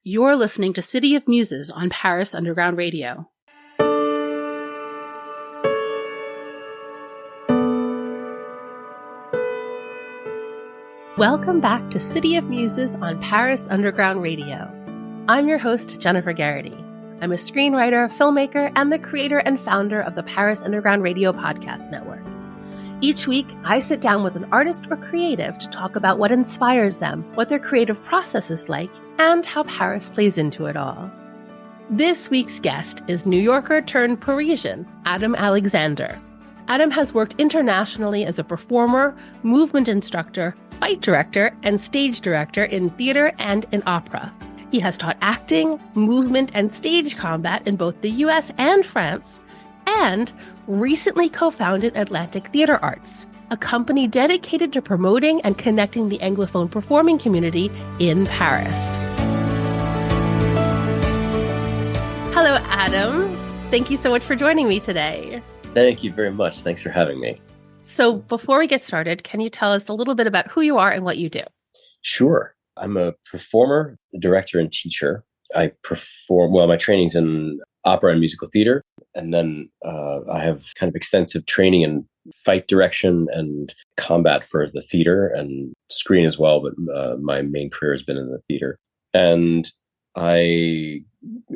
You're listening to City of Muses on Paris Underground Radio. Welcome back to City of Muses on Paris Underground Radio. I'm your host, Jennifer Garrity. I'm a screenwriter, filmmaker, and the creator and founder of the Paris Underground Radio podcast network. Each week, I sit down with an artist or creative to talk about what inspires them, what their creative process is like, and how Paris plays into it all. This week's guest is New Yorker turned Parisian, Adam Alexander. Adam has worked internationally as a performer, movement instructor, fight director, and stage director in theater and in opera. He has taught acting, movement, and stage combat in both the US and France, and recently co-founded Atlantic Theater Arts, a company dedicated to promoting and connecting the Anglophone performing community in Paris. Hello, Adam. Thank you so much for joining me today. Thank you very much. Thanks for having me. So before we get started, can you tell us a little bit about who you are and what you do? Sure. I'm a performer, director, and teacher. I perform, my training's in opera and musical theater. And then I have kind of extensive training in fight direction and combat for the theater and screen as well. But my main career has been in the theater. And I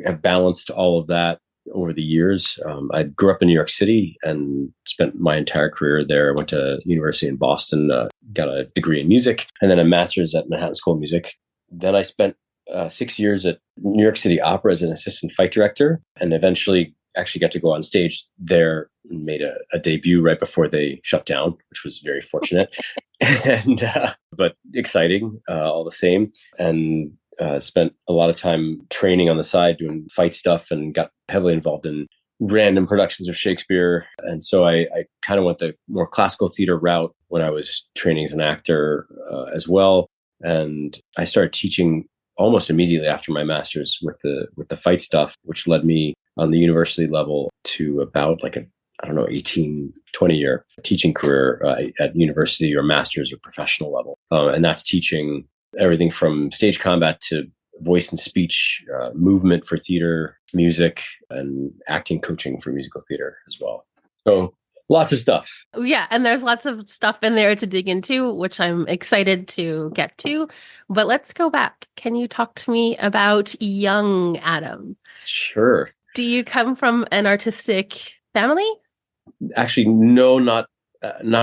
have balanced all of that over the years. I grew up in New York City and spent my entire career there. I went to university in Boston, got a degree in music, and then a master's at Manhattan School of Music. Then I spent 6 years at New York City Opera as an assistant fight director, and eventually actually got to go on stage there and made a debut right before they shut down, which was very fortunate, and but exciting all the same. And spent a lot of time training on the side, doing fight stuff, and got heavily involved in random productions of Shakespeare. And so I kind of went the more classical theater route when I was training as an actor as well. And I started teaching almost immediately after my master's with the fight stuff, which led me on the university level to about 18, 20 year teaching career at university or master's or professional level. And that's teaching everything from stage combat to voice and speech, movement for theater, music, and acting coaching for musical theater as well. So lots of stuff. Yeah, and there's lots of stuff in there to dig into, which I'm excited to get to. But let's go back. Can you talk to me about young Adam? Sure. Do you come from an artistic family? Actually, no, not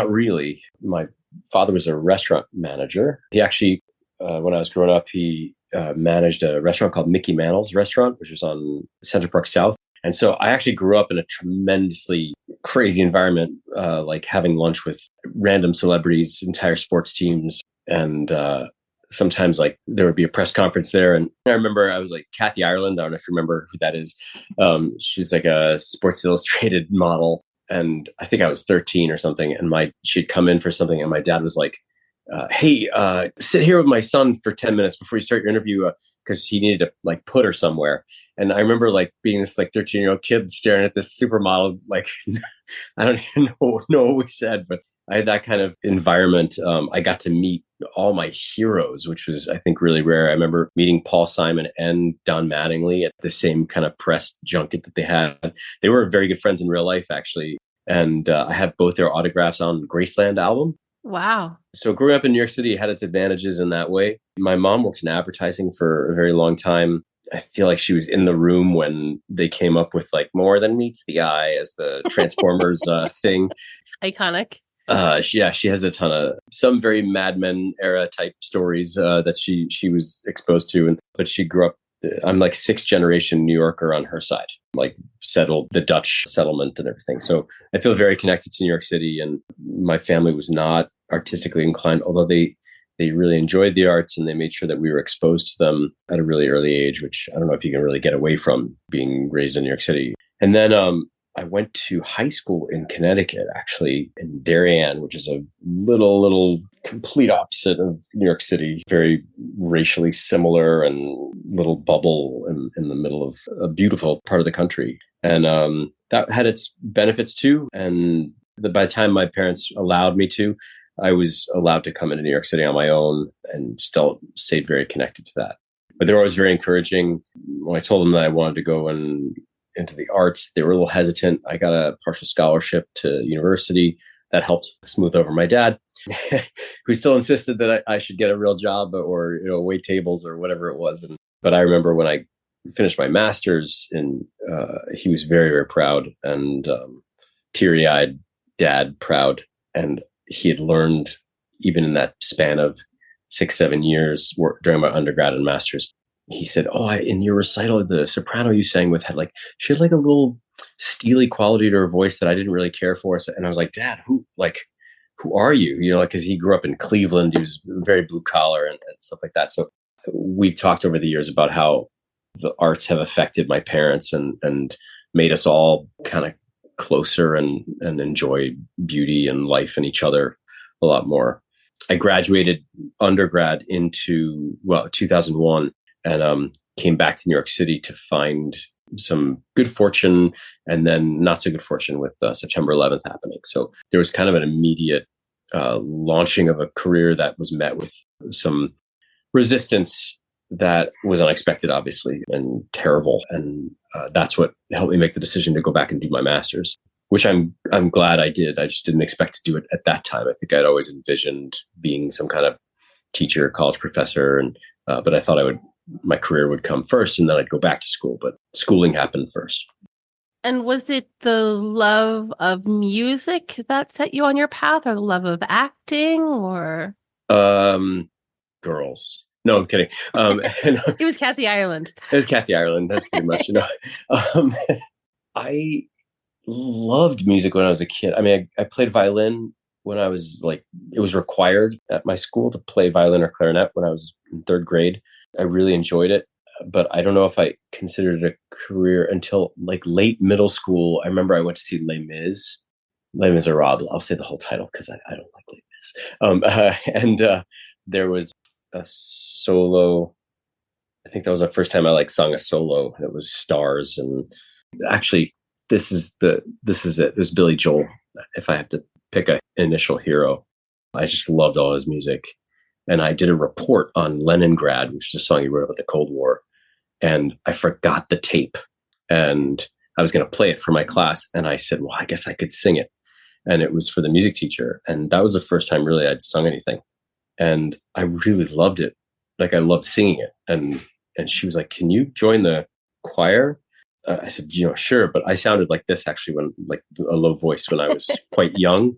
really. My father was a restaurant manager. He actually, when I was growing up, he managed a restaurant called Mickey Mantle's Restaurant, which was on Central Park South. And so I actually grew up in a tremendously crazy environment, like having lunch with random celebrities, entire sports teams. And sometimes there would be a press conference there. And I remember I was Kathy Ireland. I don't know if you remember who that is. She's like a Sports Illustrated model. And I think I was 13 or something. And she'd come in for something. And my dad was like, hey, sit here with my son for 10 minutes before you start your interview, because he needed to put her somewhere. And I remember being this 13-year-old kid staring at this supermodel, I don't even know what we said, but I had that kind of environment. I got to meet all my heroes, which was, I think, really rare. I remember meeting Paul Simon and Don Mattingly at the same kind of press junket that they had. They were very good friends in real life, actually. And I have both their autographs on Graceland album. Wow. So growing up in New York City had its advantages in that way. My mom worked in advertising for a very long time. I feel like she was in the room when they came up with more than meets the eye as the Transformers thing. Iconic. She has a ton of some very Mad Men era type stories that she was exposed to. But she grew up, I'm sixth generation New Yorker on her side, settled the Dutch settlement and everything. So I feel very connected to New York City, and my family was not artistically inclined, although they really enjoyed the arts and they made sure that we were exposed to them at a really early age, which I don't know if you can really get away from being raised in New York City. And then I went to high school in Connecticut, actually, in Darien, which is a little complete opposite of New York City, very racially similar and little bubble in the middle of a beautiful part of the country. And that had its benefits too. And by the time my parents allowed me to, I was allowed to come into New York City on my own and still stayed very connected to that. But they were always very encouraging. When I told them that I wanted to go into the arts, they were a little hesitant. I got a partial scholarship to university that helped smooth over my dad, who still insisted that I should get a real job or wait tables or whatever it was. But I remember when I finished my master's, and he was very, very proud and teary-eyed dad proud. And he had learned, even in that span of 6-7 years during my undergrad and master's, he said, in your recital, the soprano you sang with she had like a little steely quality to her voice that I didn't really care for. And I was like, Dad, who are you? Because he grew up in Cleveland. He was very blue collar and stuff like that. So we've talked over the years about how the arts have affected my parents and made us all kind of closer and enjoy beauty and life and each other a lot more. I graduated undergrad into 2001 and came back to New York City to find some good fortune and then not so good fortune with September 11th happening. So there was kind of an immediate launching of a career that was met with some resistance that was unexpected, obviously, and terrible. And that's what helped me make the decision to go back and do my master's, which I'm glad I did. I just didn't expect to do it at that time. I think I'd always envisioned being some kind of teacher, college professor, and but I thought my career would come first, and then I'd go back to school. But schooling happened first. And was it the love of music that set you on your path, or the love of acting, or girls? No, I'm kidding. It was Kathy Ireland. It was Kathy Ireland. That's pretty much, I loved music when I was a kid. I mean, I played violin when I was it was required at my school to play violin or clarinet when I was in third grade. I really enjoyed it, but I don't know if I considered it a career until late middle school. I remember I went to see Les Miserables. I'll say the whole title because I don't like Les Mis. And there was a solo. I think that was the first time I sung a solo. It was Stars, and actually, this is it. It was Billy Joel. If I have to pick an initial hero, I just loved all his music. And I did a report on Leningrad, which is a song he wrote about the Cold War. And I forgot the tape. And I was going to play it for my class. And I said, well, I guess I could sing it. And it was for the music teacher. And that was the first time really I'd sung anything. And I really loved it. I loved singing it. And she was like, can you join the choir? I said, sure. But I sounded like this actually when a low voice when I was quite young.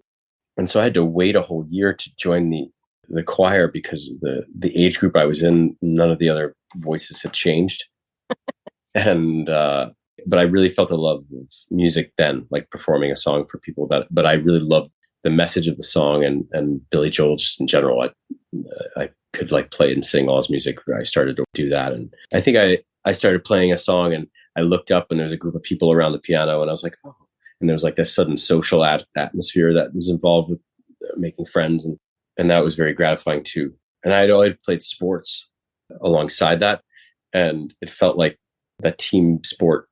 And so I had to wait a whole year to join the choir because the age group I was in, none of the other voices had changed. And, but I really felt a love of music then, performing a song for people but I really loved the message of the song and Billy Joel just in general. I could play and sing all his music. I started to do that. And I think I started playing a song and I looked up and there was a group of people around the piano and I was like, oh, and there was this sudden social atmosphere that was involved with making friends. And that was very gratifying too. And I had already played sports alongside that. And it felt like that team sport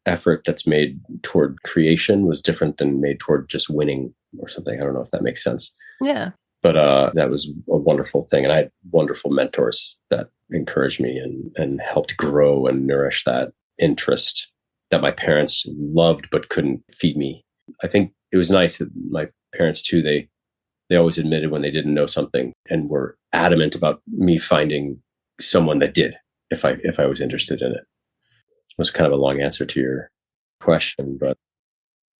effort that's made toward creation was different than made toward just winning or something. I don't know if that makes sense. Yeah. But that was a wonderful thing. And I had wonderful mentors that encouraged me and helped grow and nourish that interest that my parents loved but couldn't feed me. I think it was nice that my parents too, they always admitted when they didn't know something and were adamant about me finding someone that did if I was interested in it. It was kind of a long answer to your question, but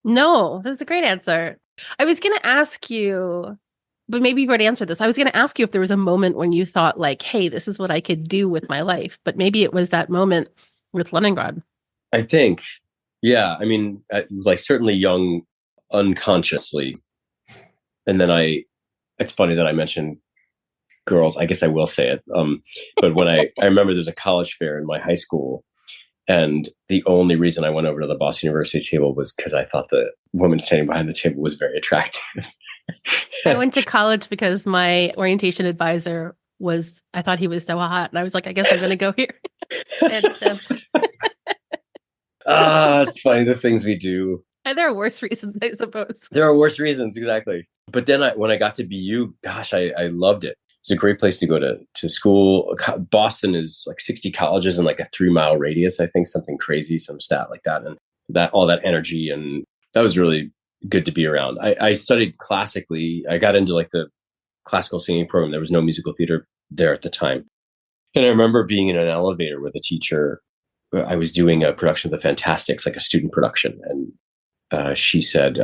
no, that was a great answer. I was going to ask you, but maybe you've already answered this. I was going to ask you if there was a moment when you thought hey, this is what I could do with my life, but maybe it was that moment with Leningrad. I think, yeah. I mean, certainly young, unconsciously. And then it's funny that I mentioned girls. I guess I will say it. But when I remember there's a college fair in my high school, and the only reason I went over to the Boston University table was because I thought the woman standing behind the table was very attractive. I went to college because my orientation advisor I thought he was so hot. And I was like, I guess I'm going to go here. It's funny the things we do. And there are worse reasons, I suppose. There are worse reasons, exactly. But then when I got to BU, gosh, I loved it. It's a great place to go to school. Boston is like 60 colleges in like a 3-mile radius, I think, something crazy, some stat like that. And that all that energy, and that was really good to be around. I studied classically. I got into like the classical singing program. There was no musical theater there at the time. And I remember being in an elevator with a teacher. I was doing a production of The Fantastics, like a student production. And she said,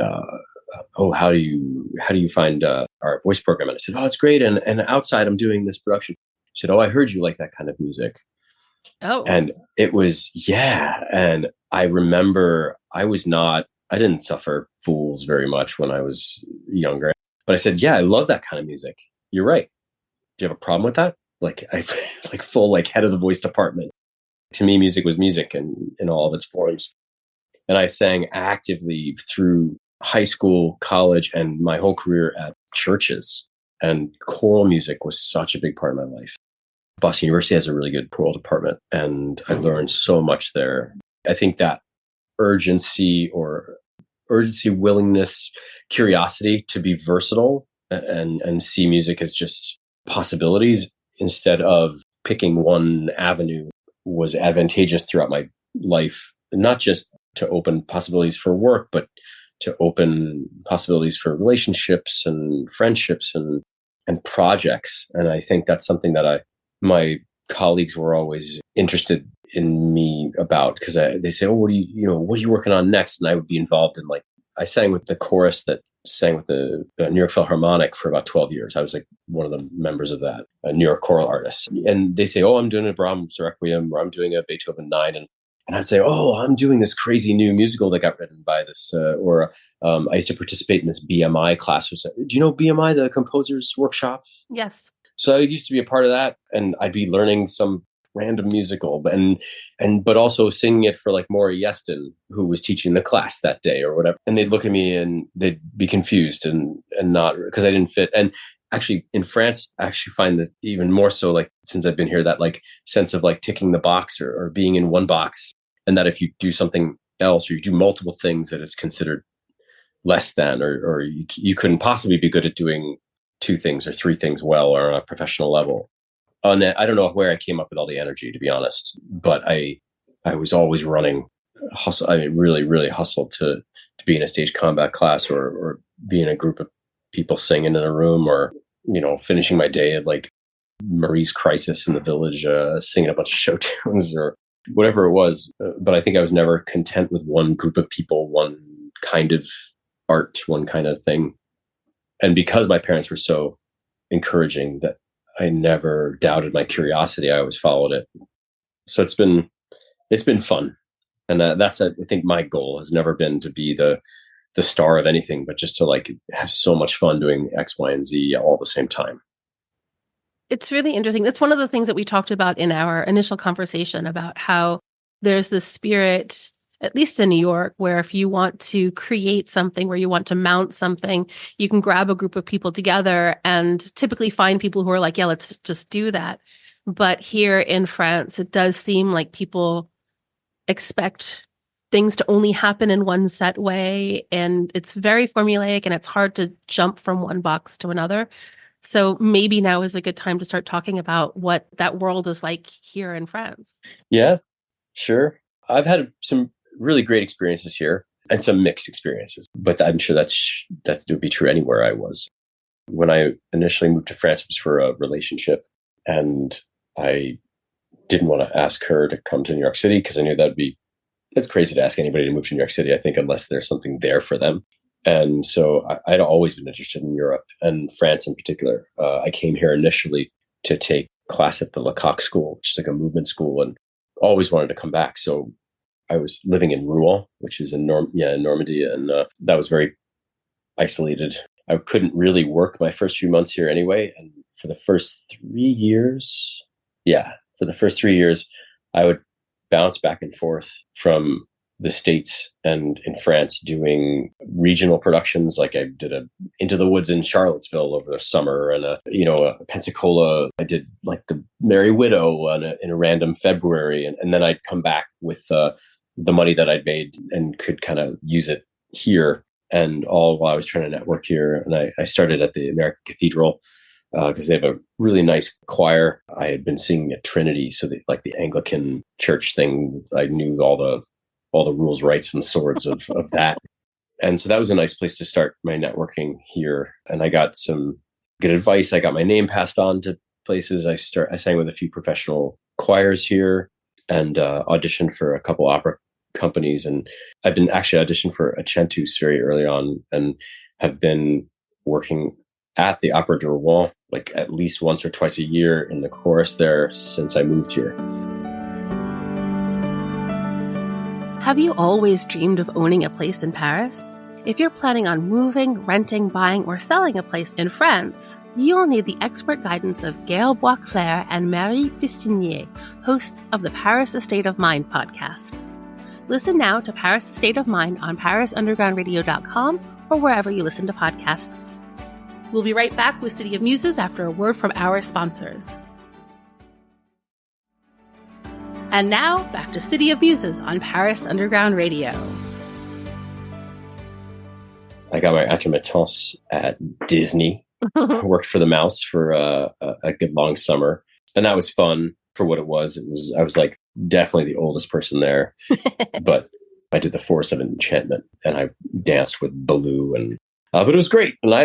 oh, how do you find our voice program? And I said, oh, it's great. And outside I'm doing this production. She said, oh, I heard you like that kind of music. Oh. And it was, yeah. And I remember I didn't suffer fools very much when I was younger. But I said, yeah, I love that kind of music. You're right. Do you have a problem with that? Like I like full like head of the voice department. To me, music was music in all of its forms. And I sang actively through high school, college, and my whole career at churches. And choral music was such a big part of my life. Boston University has a really good choral department, and I learned so much there. I think that urgency, willingness, curiosity to be versatile and see music as just possibilities instead of picking one avenue was advantageous throughout my life, not just to open possibilities for work, but to open possibilities for relationships and friendships and projects. And I think that's something that my colleagues were always interested in me about, because they say, oh, what are you working on next? And I would be involved in, like, I sang with the chorus that sang with the New York Philharmonic for about 12 years. I was like one of the members of that, a New York choral artist. And they say, oh, I'm doing a Brahms Requiem, or I'm doing a Beethoven 9. And I'd say, oh, I'm doing this crazy new musical that got written by this, I used to participate in this BMI class. Do you know BMI, the Composers Workshop? Yes. So I used to be a part of that, and I'd be learning some random musical, but also singing it for like Maury Yeston, who was teaching the class that day or whatever. And they'd look at me and they'd be confused and not, because I didn't fit. And actually in France, I actually find that even more so, like since I've been here, that like sense of like ticking the box or being in one box, and that if you do something else or you do multiple things, that it's considered less than, or you couldn't possibly be good at doing 2 things or 3 things well or on a professional level. I don't know where I came up with all the energy, to be honest, but I was always running, hustle. I mean, really, really hustled to be in a stage combat class or be in a group of people singing in a room, or, finishing my day at like Marie's Crisis in the Village, singing a bunch of show tunes or whatever it was. But I think I was never content with one group of people, one kind of art, one kind of thing. And because my parents were so encouraging, that I never doubted my curiosity. I always followed it. So it's been fun. And that's, I think my goal has never been to be the star of anything, but just to like have so much fun doing X, Y, and Z all at the same time. It's really interesting. That's one of the things that we talked about in our initial conversation about how there's this spirit, at least in New York, where if you want to create something, where you want to mount something, you can grab a group of people together and typically find people who are like, yeah, let's just do that. But here in France, it does seem like people expect things to only happen in one set way. And it's very formulaic, and it's hard to jump from one box to another. So maybe now is a good time to start talking about what that world is like here in France. Yeah, sure. I've had some really great experiences here and some mixed experiences, but I'm sure that would be true anywhere I was. When I initially moved to France, it was for a relationship, and I didn't want to ask her to come to New York City because I knew it's crazy to ask anybody to move to New York City, I think, unless there's something there for them. And so I'd always been interested in Europe and France in particular. I came here initially to take class at the Lecoq School, which is like a movement school, and always wanted to come back. So I was living in Rouen, which is in Normandy, and that was very isolated. I couldn't really work my first few months here anyway. And for the first 3 years, I would bounce back and forth from the States and in France doing regional productions. Like I did a Into the Woods in Charlottesville over the summer, and a Pensacola. I did like the Merry Widow in a random February, and then I'd come back with the money that I'd made and could kind of use it here. And all while I was trying to network here, and I started at the American Cathedral because they have a really nice choir. I had been singing at Trinity, so like the Anglican church thing. I knew all the rules, rights, and swords of that. And so that was a nice place to start my networking here. And I got some good advice. I got my name passed on to places. I sang with a few professional choirs here and auditioned for a couple opera companies. And I've been actually auditioned for a Centus very early on and have been working at the Opera de Rouen like at least once or twice a year in the chorus there since I moved here. Have you always dreamed of owning a place in Paris? If you're planning on moving, renting, buying, or selling a place in France, you'll need the expert guidance of Gail Boisclair and Marie Pistinier, hosts of the Paris Estate of Mind podcast. Listen now to Paris Estate of Mind on parisundergroundradio.com or wherever you listen to podcasts. We'll be right back with City of Muses after a word from our sponsors. And now, back to City of Muses on Paris Underground Radio. I got my intermittence at Disney. I worked for the Mouse for a good long summer. And that was fun for what it was. I was like definitely the oldest person there. But I did the Forest of Enchantment and I danced with Baloo and but it was great. And I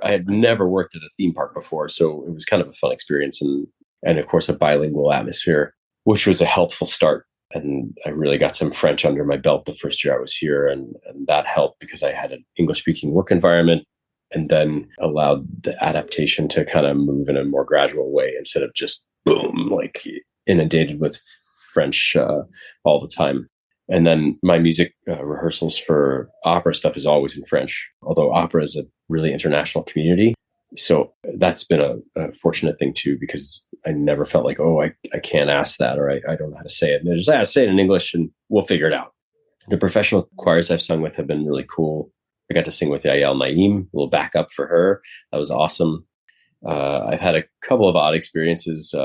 had never worked at a theme park before. So it was kind of a fun experience and of course a bilingual atmosphere, which was a helpful start. And I really got some French under my belt the first year I was here. And that helped because I had an English-speaking work environment and then allowed the adaptation to kind of move in a more gradual way instead of just boom, like inundated with French all the time. And then my music rehearsals for opera stuff is always in French, although opera is a really international community. So that's been a fortunate thing too, because I never felt like, oh, I can't ask that or I don't know how to say it. And they're just, say it in English and we'll figure it out. The professional choirs I've sung with have been really cool. I got to sing with Yael Naim, a little backup for her. That was awesome. I've had a couple of odd experiences.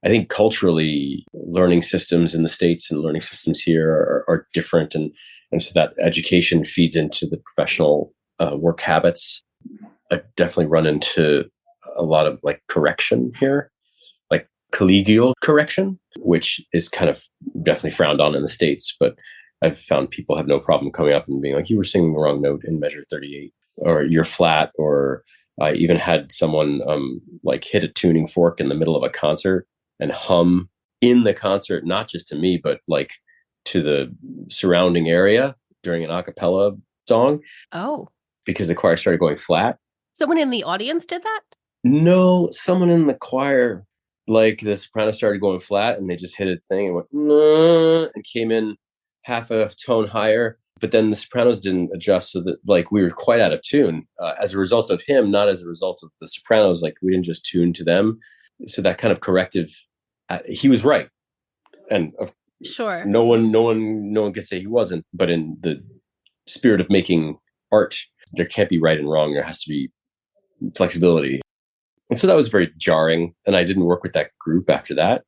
I think culturally, learning systems in the States and learning systems here are different. And so that education feeds into the professional work habits. I've definitely run into a lot of like correction here, like collegial correction, which is kind of definitely frowned on in the States. But I've found people have no problem coming up and being like, you were singing the wrong note in measure 38, or you're flat, or I even had someone like hit a tuning fork in the middle of a concert and hum in the concert, not just to me, but like to the surrounding area during an a cappella song. Oh. Because the choir started going flat. Someone in the audience did that? No, someone in the choir, like the soprano started going flat and they just hit a thing and went, nah, and came in half a tone higher. But then the sopranos didn't adjust, so that like we were quite out of tune as a result of him, not as a result of the sopranos. Like we didn't just tune to them. So that kind of corrective, he was right. And sure, no one can say he wasn't. But in the spirit of making art, there can't be right and wrong. There has to be flexibility. And so that was very jarring. And I didn't work with that group after that.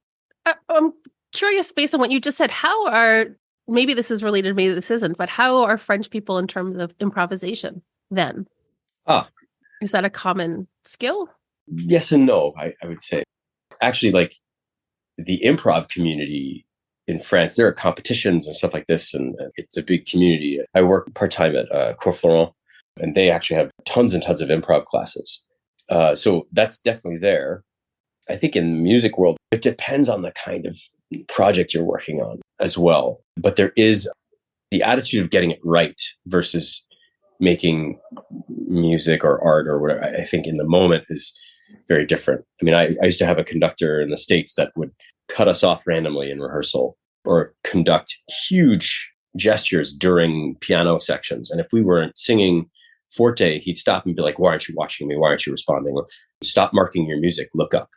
I'm curious, based on what you just said, how are, maybe this is related, maybe this isn't, but how are French people in terms of improvisation then? Is that a common skill? Yes and no, I would say. Actually, like the improv community in France, there are competitions and stuff like this, and it's a big community. I work part-time at Cours Florent, and they actually have tons and tons of improv classes. So that's definitely there. I think in the music world, it depends on the kind of project you're working on as well. But there is the attitude of getting it right versus making music or art or whatever. I think in the moment is very different. I mean, I used to have a conductor in the States that would cut us off randomly in rehearsal or conduct huge gestures during piano sections. And if we weren't singing forte, he'd stop and be like, why aren't you watching me? Why aren't you responding? Stop marking your music, look up.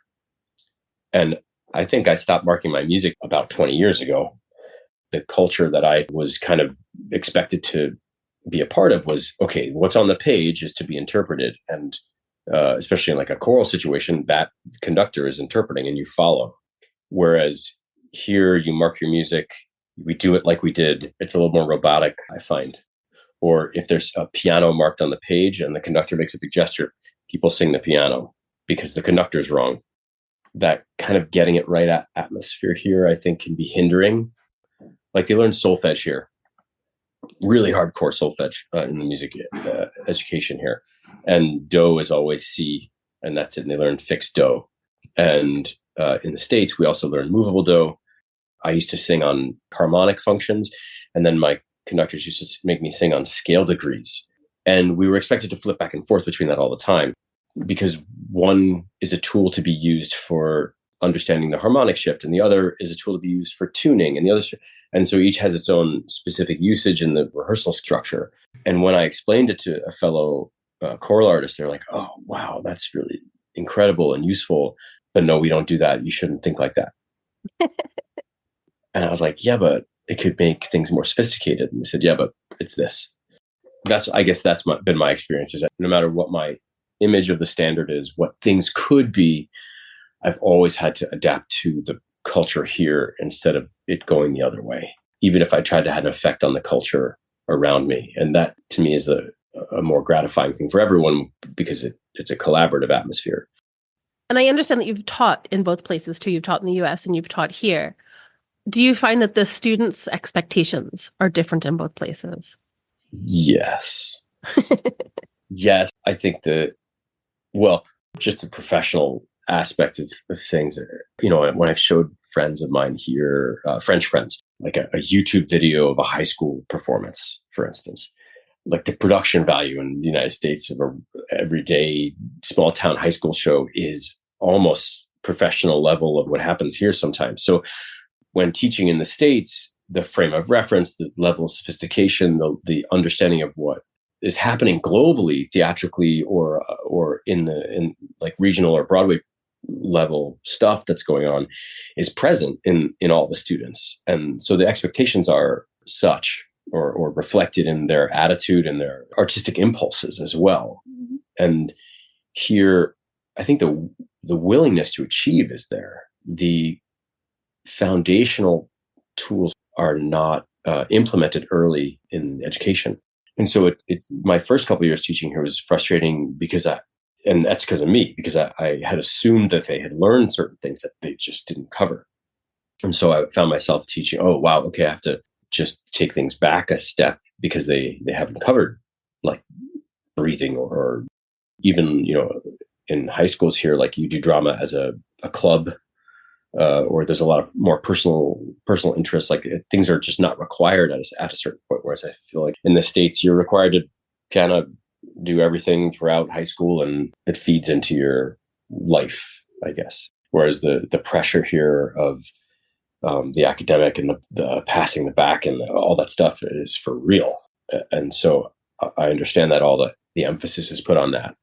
And I think I stopped marking my music about 20 years ago. The culture that I was kind of expected to be a part of was, okay, what's on the page is to be interpreted. And especially in like a choral situation, that conductor is interpreting and you follow. Whereas here you mark your music, we do it like we did. It's a little more robotic, I find. Or if there's a piano marked on the page and the conductor makes a big gesture, people sing the piano. because the conductor's wrong. That kind of getting it right at atmosphere here, I think, can be hindering. Like they learn solfege here, really hardcore solfege in the music education here. And do is always C, and that's it. And they learn fixed do. And in the States, we also learn movable do. I used to sing on harmonic functions, and then my conductors used to make me sing on scale degrees. And we were expected to flip back and forth between that all the time, because one is a tool to be used for understanding the harmonic shift, and the other is a tool to be used for tuning, and the other, and so each has its own specific usage in the rehearsal structure. And when I explained it to a fellow choral artist, they're like, "Oh, wow, that's really incredible and useful. But no, we don't do that. You shouldn't think like that." And I was like, "Yeah, but it could make things more sophisticated." And they said, "Yeah, but it's this." I guess that's been my experience, is that no matter what my image of the standard is, what things could be, I've always had to adapt to the culture here instead of it going the other way, even if I tried to have an effect on the culture around me. And that to me is a more gratifying thing for everyone, because it's a collaborative atmosphere. And I understand that you've taught in both places too. You've taught in the US and you've taught here. Do you find that the students' expectations are different in both places? Yes. Yes. I think just the professional aspect of things, when I've showed friends of mine here, French friends, like a YouTube video of a high school performance, for instance, like the production value in the United States of a everyday small town high school show is almost professional level of what happens here sometimes. So when teaching in the States, the frame of reference, the level of sophistication, the understanding of what is happening globally, theatrically, or in like regional or Broadway level stuff that's going on, is present in all the students. And so the expectations are such, or reflected in their attitude and their artistic impulses as well. Mm-hmm. And here, I think the willingness to achieve is there. The foundational tools are not implemented early in education. And so it's my first couple of years teaching here was frustrating, and that's because of me, because I had assumed that they had learned certain things that they just didn't cover. And so I found myself teaching, oh, wow, okay, I have to just take things back a step because they haven't covered, like breathing, or even, in high schools here, like you do drama as a club, or there's a lot of more personal interests. Like things are just not required at a certain point. Whereas I feel like in the States, you're required to kind of do everything throughout high school, and it feeds into your life, I guess. Whereas the pressure here of the academic and the passing the back and all that stuff is for real. And so I understand that all the emphasis is put on that.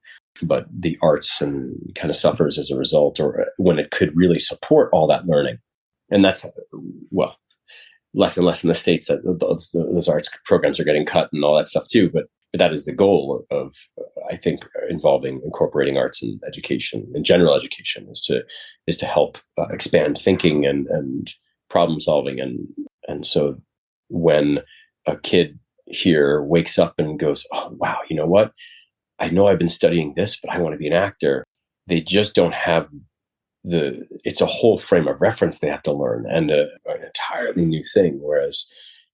But the arts and kind of suffers as a result, or when it could really support all that learning. And that's, well, less and less in the States that those arts programs are getting cut and all that stuff too. But that is the goal of, I think, incorporating arts in education, in general education, is to help expand thinking and problem solving. And so when a kid here wakes up and goes, oh, wow, you know what? I know I've been studying this, but I want to be an actor. They just don't have it's a whole frame of reference they have to learn, and an entirely new thing. Whereas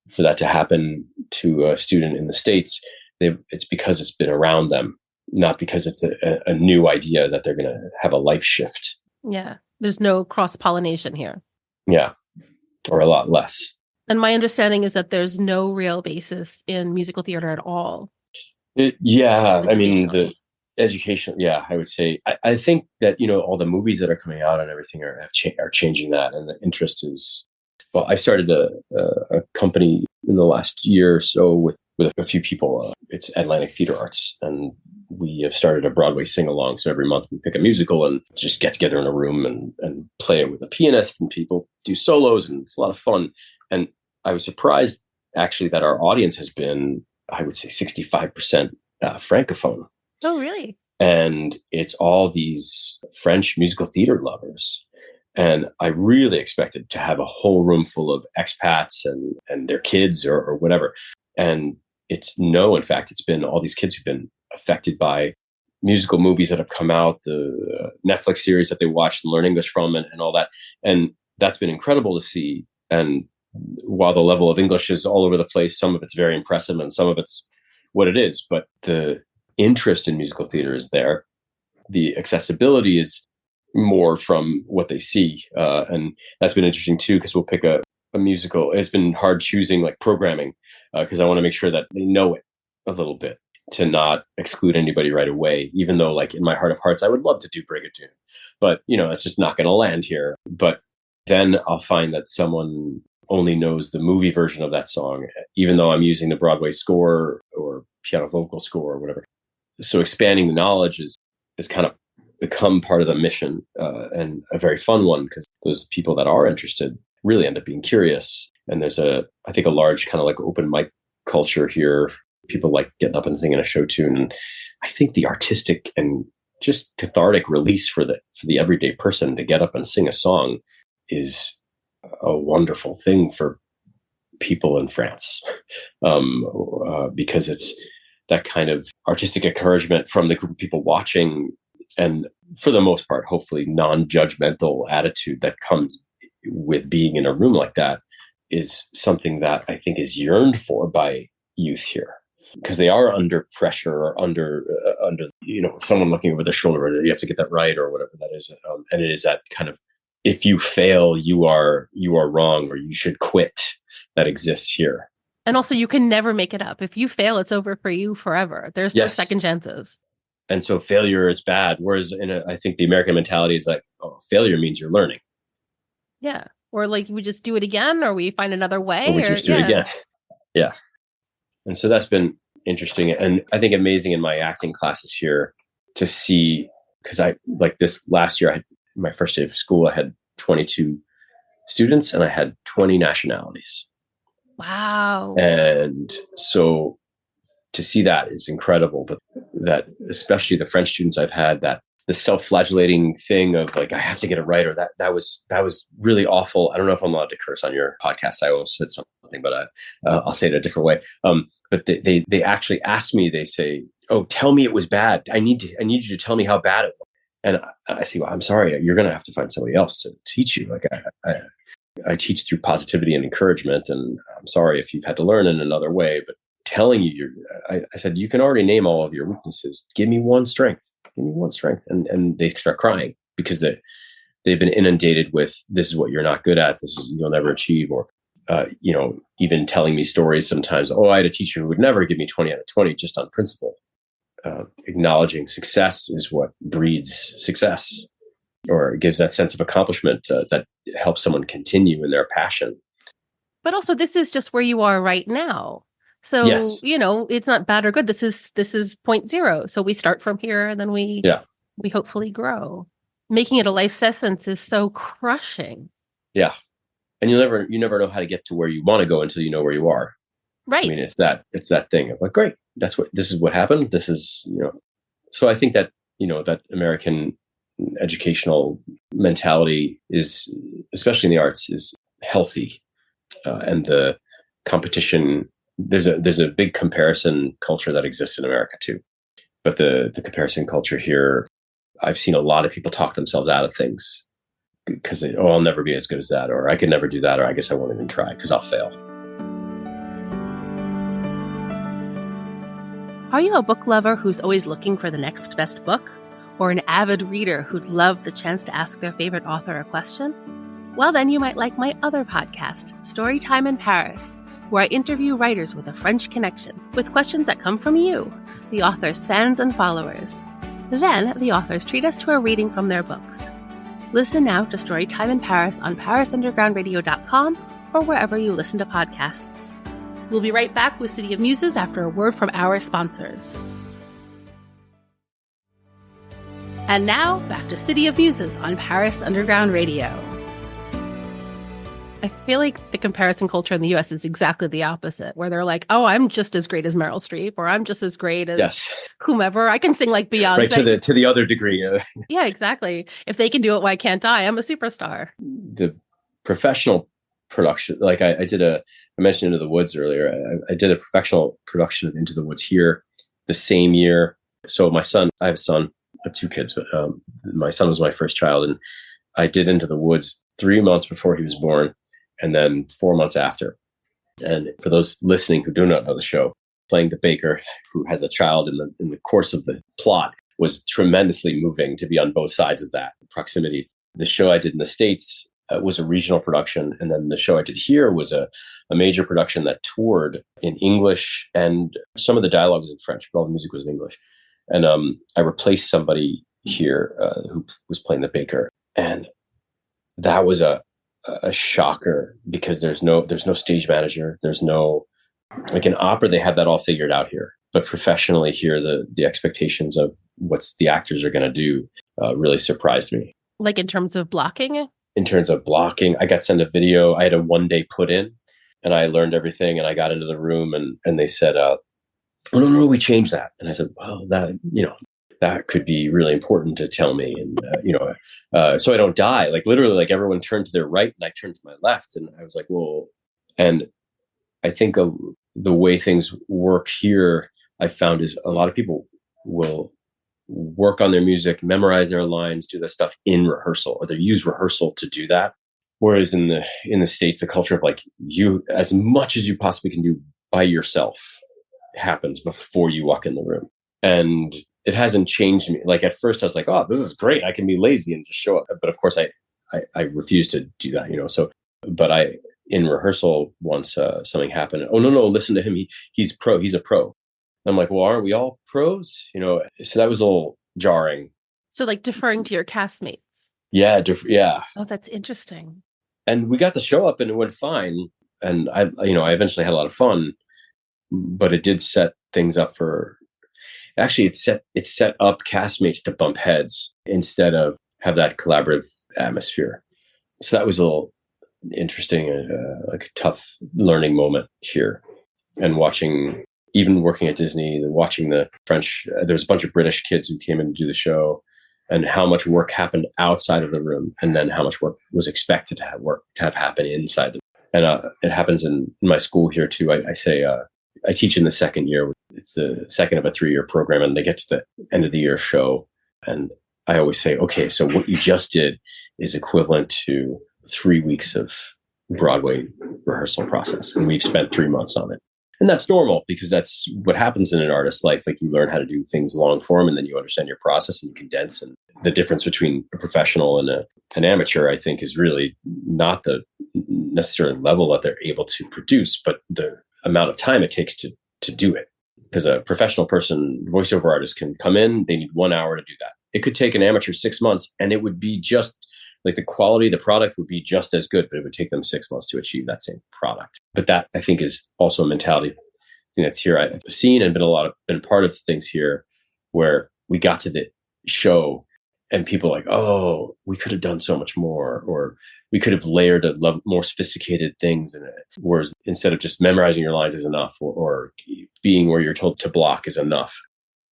for that to happen to a student in the States, it's because it's been around them, not because it's a new idea that they're going to have a life shift. Yeah. There's no cross-pollination here. Yeah. Or a lot less. And my understanding is that there's no real basis in musical theater at all. Yeah, I mean, the education, yeah, I would say. I think that, all the movies that are coming out and everything are changing that. And the interest is, well, I started a company in the last year or so with a few people. It's Atlantic Theater Arts. And we have started a Broadway sing-along. So every month we pick a musical and just get together in a room and play it with a pianist, and people do solos, and it's a lot of fun. And I was surprised, actually, that our audience has been, I would say, 65% Francophone. Oh, really? And it's all these French musical theater lovers. And I really expected to have a whole room full of expats and their kids or whatever. And in fact, it's been all these kids who've been affected by musical movies that have come out, the Netflix series that they watched and learn English from, and all that. And that's been incredible to see. And while the level of English is all over the place, some of it's very impressive and some of it's what it is. But the interest in musical theater is there. The accessibility is more from what they see. And that's been interesting too, because we'll pick a musical. It's been hard choosing like programming because I want to make sure that they know it a little bit, to not exclude anybody right away, even though like in my heart of hearts, I would love to do Brigadoon, but it's just not going to land here. But then I'll find that someone only knows the movie version of that song, even though I'm using the Broadway score or piano vocal score or whatever. So expanding the knowledge is kind of become part of the mission, and a very fun one, because those people that are interested really end up being curious. And there's I think a large kind of like open mic culture here. People like getting up and singing a show tune. And I think the artistic and just cathartic release for the everyday person to get up and sing a song is a wonderful thing for people in France, because it's that kind of artistic encouragement from the group of people watching, and for the most part, hopefully non-judgmental attitude that comes with being in a room like that is something that I think is yearned for by youth here, because they are under pressure or under someone looking over their shoulder, or you have to get that right or whatever that is. And it is that kind of, if you fail, you are wrong, or you should quit, that exists here. And also, you can never make it up. If you fail, it's over for you forever. There's no second chances. And so failure is bad. Whereas I think the American mentality is like, oh, failure means you're learning. Yeah. Or like we just do it again, or we find another way. Or we just do it again. Yeah. And so that's been interesting. And I think amazing in my acting classes here to see, because I like this last year, my first day of school, I had 22 students and I had 20 nationalities. Wow. And so to see that is incredible. But that, especially the French students I've had, that the self-flagellating thing of like, I have to get it right, or that was really awful. I don't know if I'm allowed to curse on your podcast. I almost said something, but I'll say it a different way. But they actually asked me, they say, oh, tell me it was bad. I need you to tell me how bad it was. And I say, well, I'm sorry, you're going to have to find somebody else to teach you. Like I teach through positivity and encouragement, and I'm sorry if you've had to learn in another way, but telling you, I said, you can already name all of your weaknesses. Give me one strength. Give me one strength. And they start crying because they've been inundated with, this is what you're not good at. This is, you'll never achieve. Or, even telling me stories sometimes. Oh, I had a teacher who would never give me 20 out of 20 just on principle. Acknowledging success is what breeds success, or gives that sense of accomplishment that helps someone continue in their passion. But also, this is just where you are right now. So, yes. It's not bad or good. This is 0.0. So we start from here, and then we hopefully grow. Making it a life's essence is so crushing. Yeah. And you never know how to get to where you want to go until you know where you are. Right. I mean, it's that thing of like, great, this is what happened. This is, so I think that, that American educational mentality is, especially in the arts, is healthy. And the competition, there's a big comparison culture that exists in America too. But the comparison culture here, I've seen a lot of people talk themselves out of things because I'll never be as good as that, or I could never do that, or I guess I won't even try because I'll fail. Are you a book lover who's always looking for the next best book? Or an avid reader who'd love the chance to ask their favorite author a question? Well, then you might like my other podcast, Storytime in Paris, where I interview writers with a French connection, with questions that come from you, the author's fans and followers. Then, the authors treat us to a reading from their books. Listen now to Storytime in Paris on parisundergroundradio.com or wherever you listen to podcasts. We'll be right back with City of Muses after a word from our sponsors. And now, back to City of Muses on Paris Underground Radio. I feel like the comparison culture in the US is exactly the opposite, where they're like, oh, I'm just as great as Meryl Streep, or I'm just as great as whomever. I can sing like Beyonce. Right, to the other degree. Yeah, exactly. If they can do it, why can't I? I'm a superstar. The professional production, like I mentioned Into the Woods earlier. I did a professional production of Into the Woods here the same year So my son, I have a son, I have two kids, but my son was my first child. And I did Into the Woods 3 months before he was born, and then 4 months after. And for those listening who do not know the show, playing the baker who has a child in the course of the plot was tremendously moving to be on both sides of that proximity. The show I did in the States was a regional production. And then the show I did here was a major production that toured in English, and some of the dialogue was in French, but all the music was in English. And I replaced somebody here who was playing the baker. And that was a shocker, because there's no stage manager. There's no, like in opera, they have that all figured out here. But professionally here, the expectations of what the actors are going to do really surprised me. Like in terms of blocking? In terms of blocking, I got sent a video. I had a 1-day put in, and I learned everything. And I got into the room, and they said, "Oh no, we changed that." And I said, "Well, that could be really important to tell me." And so I don't die. Like literally, like everyone turned to their right, and I turned to my left, and I was like, "Whoa!" And I think the way things work here, I found, is a lot of people will work on their music, memorize their lines, do that stuff in rehearsal, or they use rehearsal to do that. Whereas in the States, the culture of like, you, as much as you possibly can do by yourself, happens before you walk in the room. And it hasn't changed me. Like at first I was like, "Oh, this is great. I can be lazy and just show up." But of course I refuse to do that, So, but in rehearsal once something happened. "Oh, no, listen to him. He's pro. He's a pro." I'm like, "Well, aren't we all pros?" So that was a little jarring. So like deferring to your castmates. Yeah. Yeah. Oh, that's interesting. And we got the show up and it went fine. And I eventually had a lot of fun, but it did set things up for, actually it set up castmates to bump heads instead of have that collaborative atmosphere. So that was a little interesting, like a tough learning moment here. And even working at Disney, watching the French, there was a bunch of British kids who came in to do the show, and how much work happened outside of the room, and then how much work was expected to have happen inside. And it happens in my school here too. I teach in the second year. It's the second of a 3-year program, and they get to the end of the year show. And I always say, "Okay, so what you just did is equivalent to 3 weeks of Broadway rehearsal process. And we've spent 3 months on it." And that's normal, because that's what happens in an artist's life. Like you learn how to do things long form, and then you understand your process and you condense. And the difference between a professional and an amateur, I think, is really not the necessary level that they're able to produce, but the amount of time it takes to do it. Because a professional person, voiceover artist, can come in, they need 1 hour to do that. It could take an amateur 6 months, and it would be just like the quality of the product would be just as good, but it would take them 6 months to achieve that same product. But that, I think, is also a mentality thing that's here. I've seen and been part of things here where we got to the show and people are like, "Oh, we could have done so much more," or "We could have layered more sophisticated things in it." Whereas instead of just memorizing your lines is enough, or being where you're told to block is enough.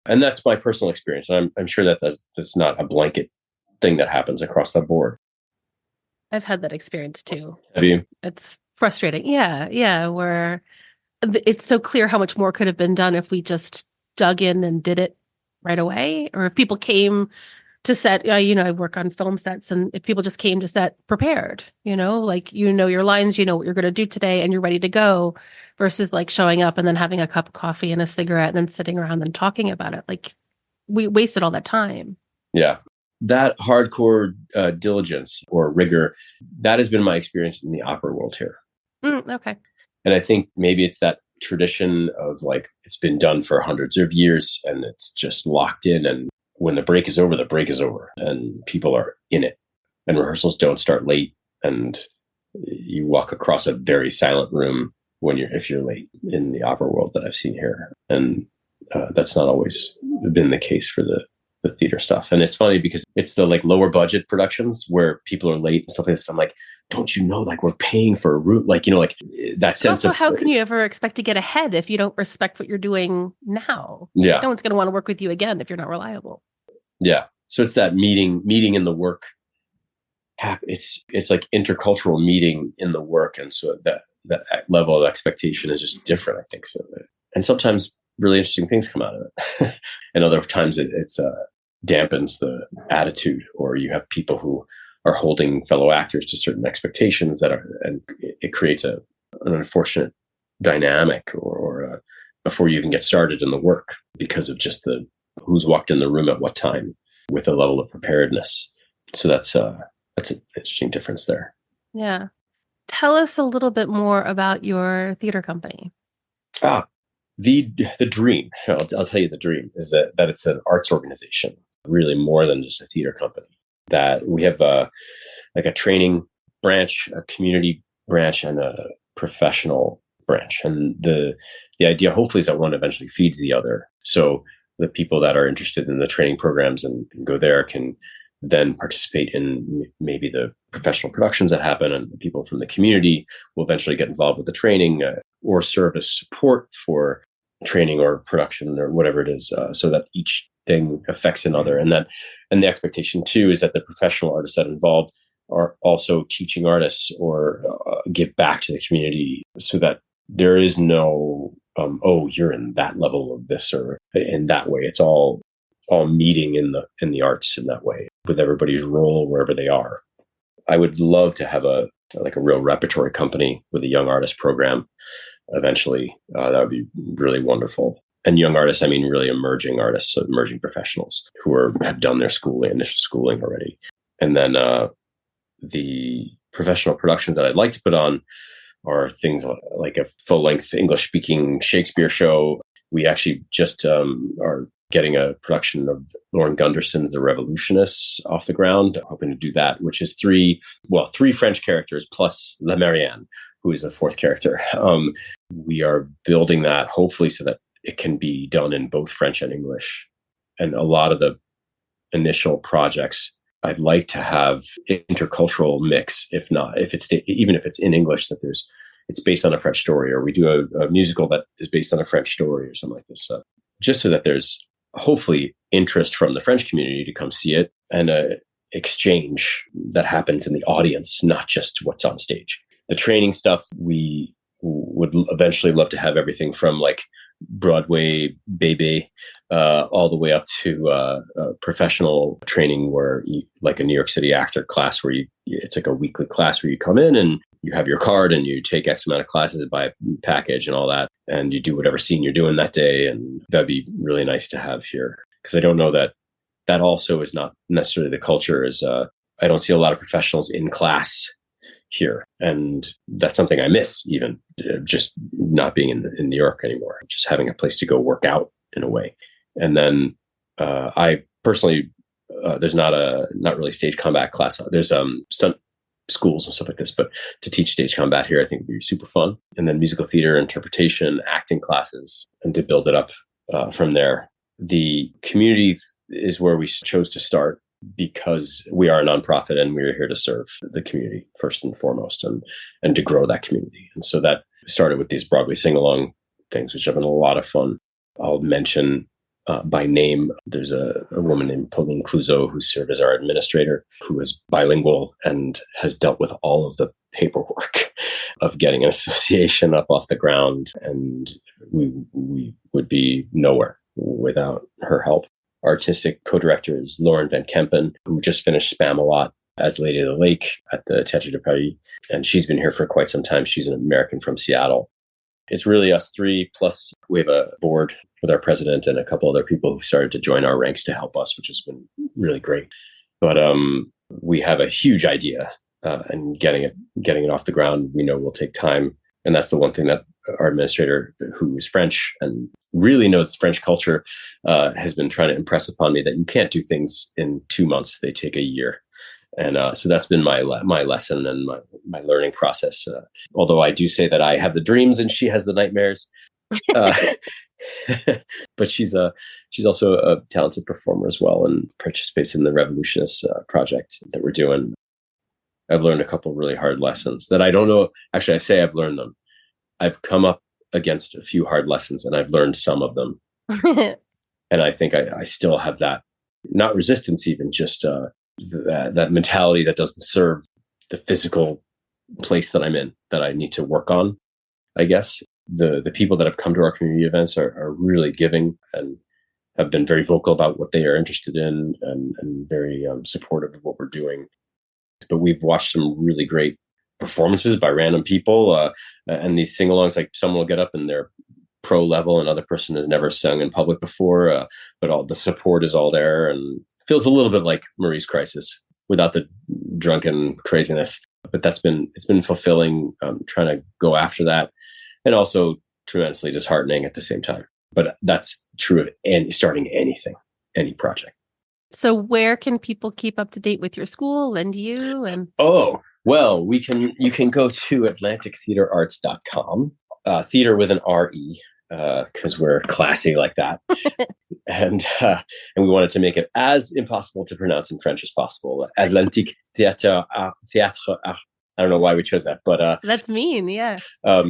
And that's my personal experience. And I'm sure that's not a blanket thing that happens across the board. I've had that experience too. Have you? It's frustrating. Yeah. Where it's so clear how much more could have been done if we just dug in and did it right away. Or if people came to set, I work on film sets, and if people just came to set prepared, like, your lines, what you're going to do today, and you're ready to go, versus like showing up and then having a cup of coffee and a cigarette and then sitting around and talking about it. Like we wasted all that time. Yeah. That hardcore diligence or rigor, that has been my experience in the opera world here. Okay. And I think maybe it's that tradition of like, it's been done for hundreds of years and it's just locked in. And when the break is over and people are in it, and rehearsals don't start late, and you walk across a very silent room if you're late in the opera world that I've seen here. And that's not always been the case for the theater stuff. And it's funny because it's the like lower budget productions where people are late and stuff like this. I'm like, don't you know, like we're paying for a room, like, like that sense also, of how can you ever expect to get ahead if you don't respect what you're doing now? Yeah. No one's going to want to work with you again if you're not reliable. Yeah. So it's that meeting in the work. It's like intercultural meeting in the work. And so that level of expectation is just different, I think. So, and sometimes really interesting things come out of it. And other times it's dampens the attitude, or you have people who are holding fellow actors to certain expectations and it creates an unfortunate dynamic or before you even get started in the work because of just the who's walked in the room at what time with a level of preparedness. So that's an interesting difference there. Yeah. Tell us a little bit more about your theater company. The dream, I'll tell you the dream, is that it's an arts organization, really more than just a theater company. That we have like a training branch, a community branch, and a professional branch. And the idea, hopefully, is that one eventually feeds the other. So the people that are interested in the training programs and go there can then participate in maybe the professional productions that happen, and the people from the community will eventually get involved with the training or serve as support for training or production or whatever it is, so that each thing affects another. And the expectation too is that the professional artists that are involved are also teaching artists or give back to the community, so that there is no you're in that level of this or in that way. It's all meeting in the arts in that way, with everybody's role wherever they are. I would love to have a real repertory company with a young artist program eventually. That would be really wonderful. And young artists, I mean really emerging artists, so emerging professionals who have done their initial schooling already. And then the professional productions that I'd like to put on are things like a full-length English-speaking Shakespeare show. We actually just are getting a production of Lauren Gunderson's The Revolutionists off the ground, hoping to do that, which is three French characters plus La Marianne, who is a fourth character. We are building that hopefully so that it can be done in both French and English. And a lot of the initial projects, I'd like to have intercultural mix, even if it's in English, that it's based on a French story, or we do a musical that is based on a French story or something like this, just so that there's hopefully interest from the French community to come see it, and a exchange that happens in the audience, not just what's on stage. The training stuff, we would eventually love to have everything from like Broadway baby all the way up to professional training, where like a New York City actor class, where it's like a weekly class where you come in and you have your card and you take X amount of classes, buy a package and all that, and you do whatever scene you're doing that day. And that'd be really nice to have here, because I don't know that also is not necessarily the culture. I don't see a lot of professionals in class here, and that's something I miss, even just not being in New York anymore, just having a place to go work out in a way. And then I personally, there's not really stage combat class. There's stunt schools and stuff like this, but to teach stage combat here, I think would be super fun. And then musical theater, interpretation, acting classes, and to build it up from there. The community is where we chose to start, because we are a nonprofit and we're here to serve the community first and foremost, and to grow that community. And so that started with these Broadway sing-along things, which have been a lot of fun. I'll mention by name, there's a woman named Pauline Clouseau who served as our administrator, who is bilingual and has dealt with all of the paperwork of getting an association up off the ground. And we would be nowhere without her help. Artistic co-director is Lauren Van Kempen, who just finished Spam-A-Lot as Lady of the Lake at the Théâtre de Paris. And she's been here for quite some time. She's an American from Seattle. It's really us three, plus we have a board with our president and a couple other people who started to join our ranks to help us, which has been really great. But we have a huge idea, and getting it off the ground, we know will take time. And that's the one thing that our administrator, who is French and really knows French culture, has been trying to impress upon me, that you can't do things in 2 months. They take a year. And so that's been my lesson and my learning process. Although I do say that I have the dreams and she has the nightmares. But she's also a talented performer as well, and participates in the Revolutionists project that we're doing. I've learned a couple of really hard lessons that I don't know. Actually, I say I've learned them. I've come up against a few hard lessons and I've learned some of them. And I think I still have that, not resistance, even just that mentality that doesn't serve the physical place that I'm in, that I need to work on, I guess. the people that have come to our community events are really giving and have been very vocal about what they are interested in and very supportive of what we're doing. But we've watched some really great performances by random people, and these sing-alongs, like someone will get up and they're pro level, another person has never sung in public before, but all the support is all there, and feels a little bit like Marie's Crisis without the drunken craziness. But it's been fulfilling, trying to go after that, and also tremendously disheartening at the same time. But that's true of starting anything, any project. So where can people keep up to date with your school and you? And oh, well, you can go to atlantictheatrearts.com, theater with an R-E, because we're classy like that. and we wanted to make it as impossible to pronounce in French as possible. Atlantic Theatre. I don't know why we chose that, but that's mean, yeah. But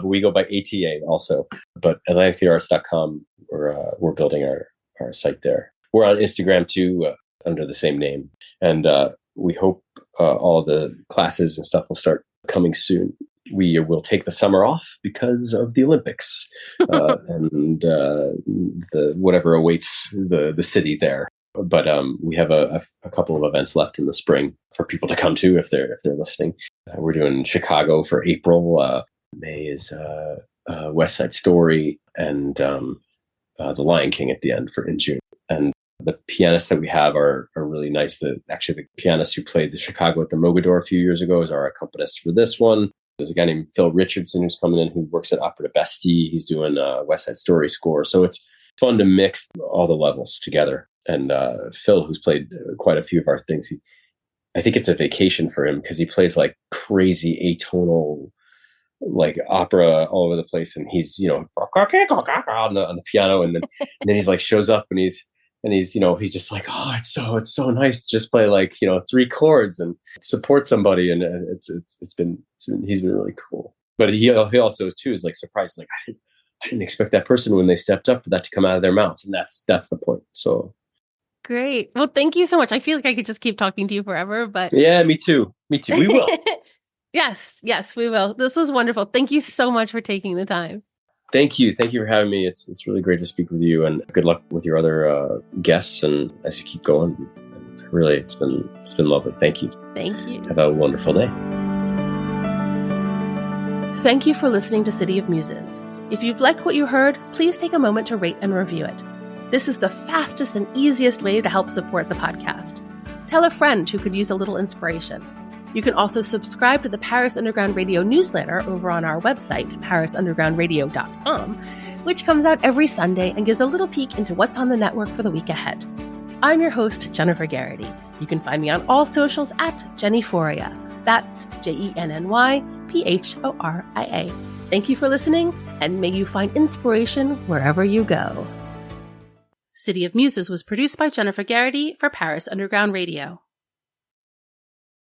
we go by ATA also. But atlantictheatrearts.com, we're building our site there. We're on Instagram too, under the same name, and we hope all the classes and stuff will start coming soon. We will take the summer off because of the Olympics and the whatever awaits the city there. But we have a couple of events left in the spring for people to come to if they're listening. We're doing Chicago for April. May is West Side Story, and The Lion King at the end in June. And the pianists that we have are really nice. The pianist who played the Chicago at the Mogador a few years ago is our accompanist for this one. There's a guy named Phil Richardson who's coming in, who works at Opera de Bastille. He's doing a West Side Story score. So it's fun to mix all the levels together. And Phil, who's played quite a few of our things, I think it's a vacation for him because he plays like crazy atonal, like opera all over the place. And he's, on the piano. And then he's like shows up and he's he's just like, oh, it's so nice to just play like, 3 chords and support somebody. And he's been really cool. But he also is like surprised, like I didn't expect that person when they stepped up for that to come out of their mouth. And that's the point. So great. Well, thank you so much. I feel like I could just keep talking to you forever, but yeah, me too. We will. Yes, we will. This was wonderful. Thank you so much for taking the time. Thank you for having me. It's really great to speak with you, and good luck with your other guests. And as you keep going, really, it's been lovely. Thank you. Thank you. Have a wonderful day. Thank you for listening to City of Muses. If you've liked what you heard, please take a moment to rate and review it. This is the fastest and easiest way to help support the podcast. Tell a friend who could use a little inspiration. You can also subscribe to the Paris Underground Radio newsletter over on our website, parisundergroundradio.com, which comes out every Sunday and gives a little peek into what's on the network for the week ahead. I'm your host, Jennifer Garrity. You can find me on all socials at Jennyphoria. That's JennyPhoria. Thank you for listening, and may you find inspiration wherever you go. City of Muses was produced by Jennifer Garrity for Paris Underground Radio.